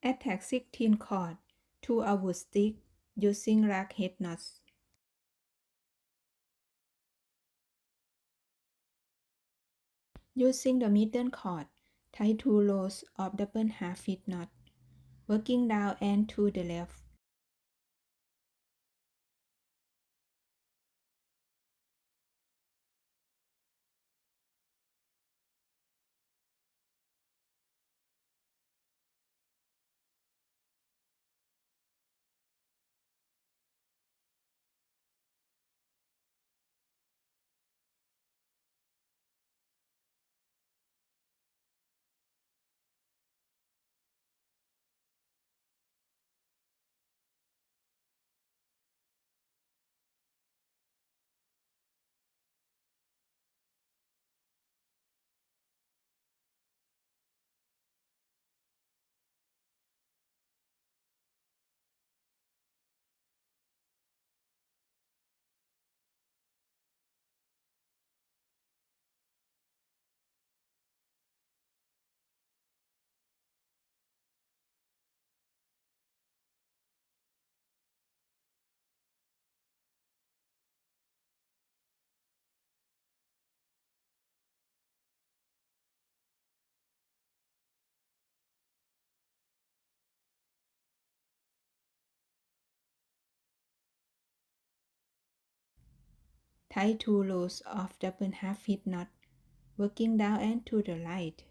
Attack 16 chord to a wood stick using rag head knots. Using the middle chord, tie 2 rows of double half hitch knot, working down and to the left. Tie 2 rows of double half hitch knot, working down and to the right.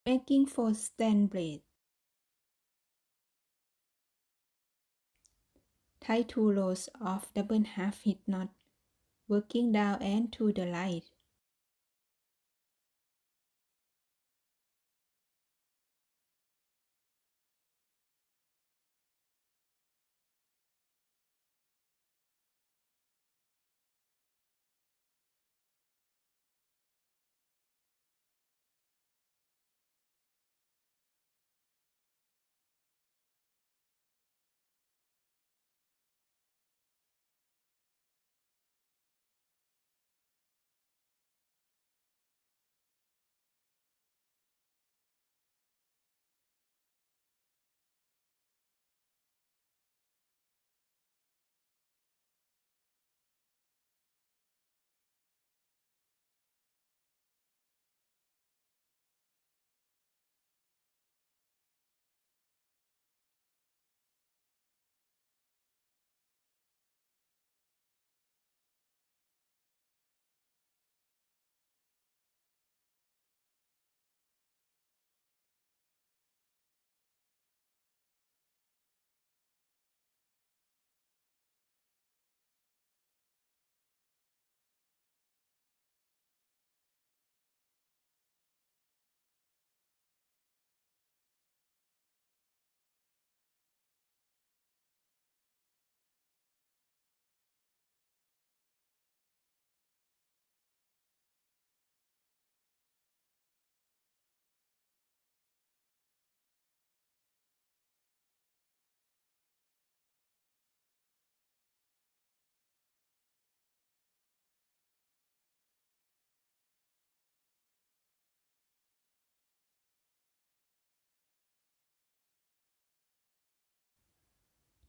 making for stand blade. Tie 2 rows of double half hitch knot, working down and to the right.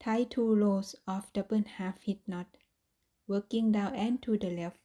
Tie 2 rows of double half hitch knot, working down and to the left.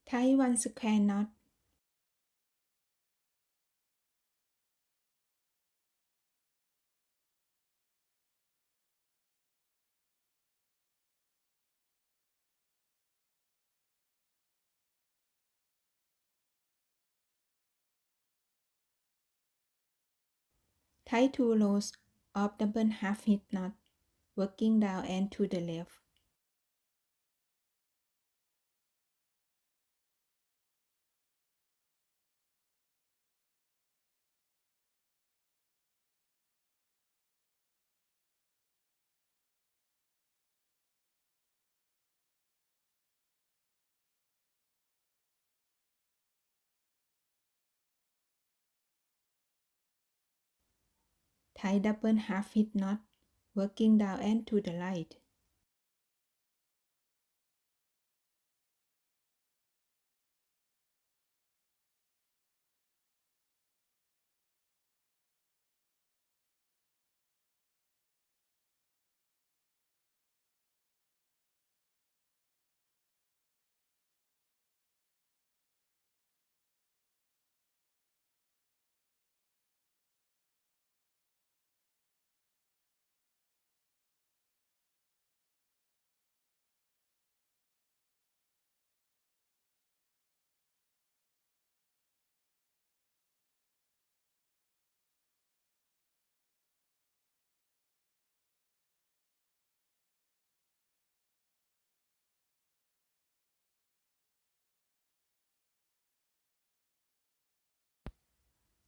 Tie 1 square knot. Tie 2 rows of double half hitch knot, working down and to the left. Tie double half hitch knot, working down and to the right.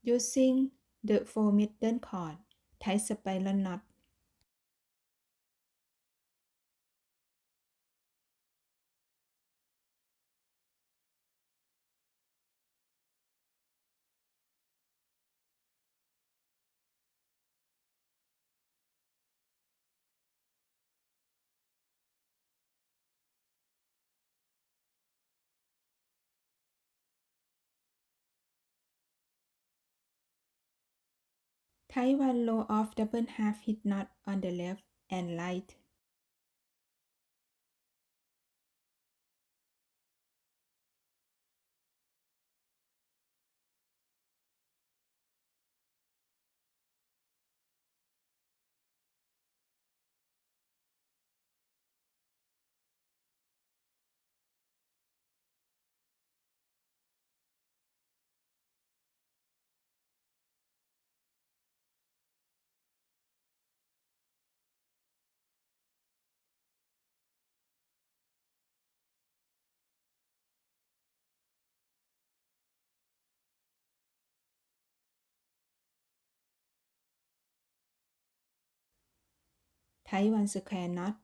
Using the 4-meter cord, tie spiral knot. Tie one row of double half hitch knot on the left and right. Tie one square knot.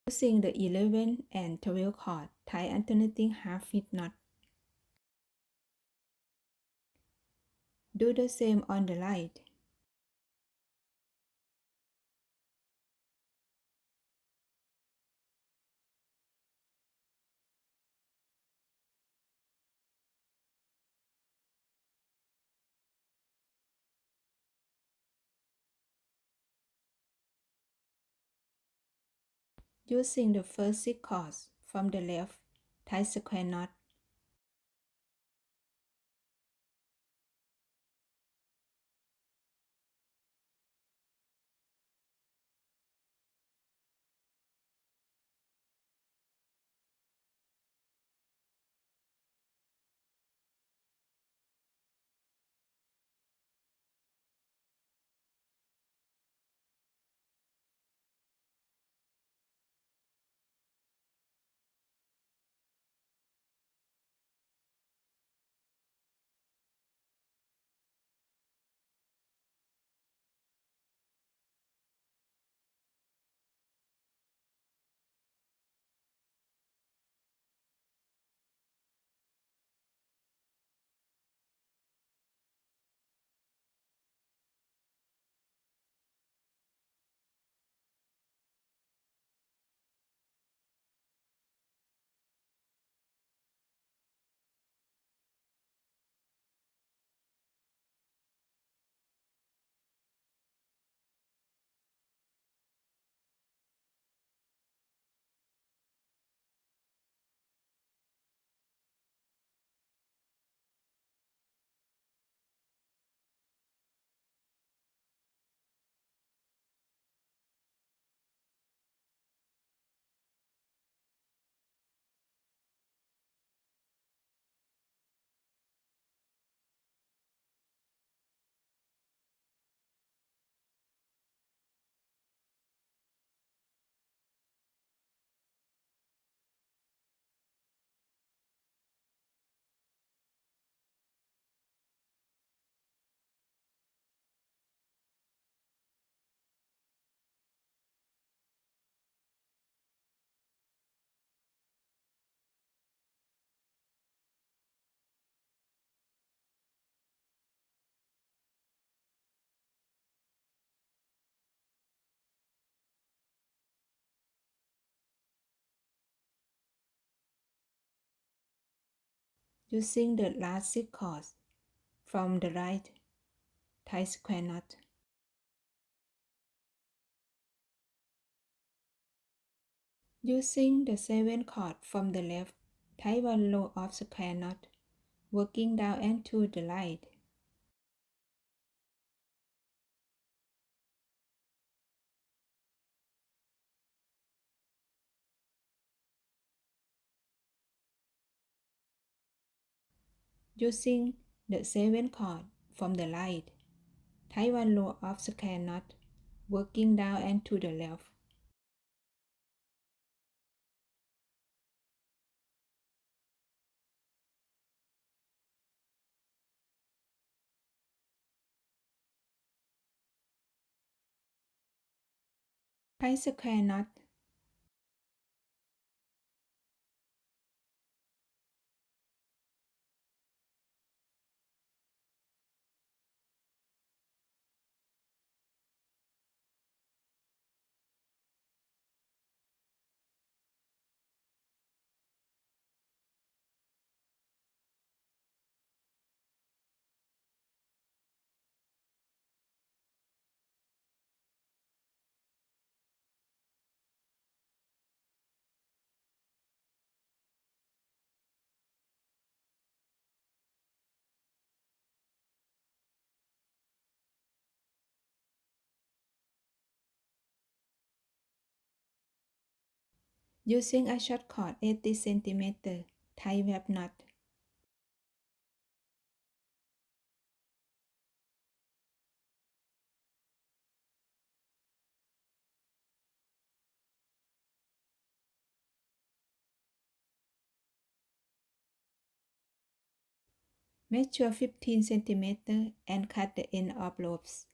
Using the 11 and 12 cord, tie alternating half hitch knot. Do the same on the right. Using the first 6 cords from the left, tie square knot. Using the last 6 chords from the right, tie square knot. Using the 7th chord from the left, tie 1 row of square knot, working down and to the right. Using the 7th chord from the right, tie 1 row of square knot, working down and to the left. Tie square knot. Using a short cord 80 cm, tie web knot. Measure 15 cm and cut the end of loops.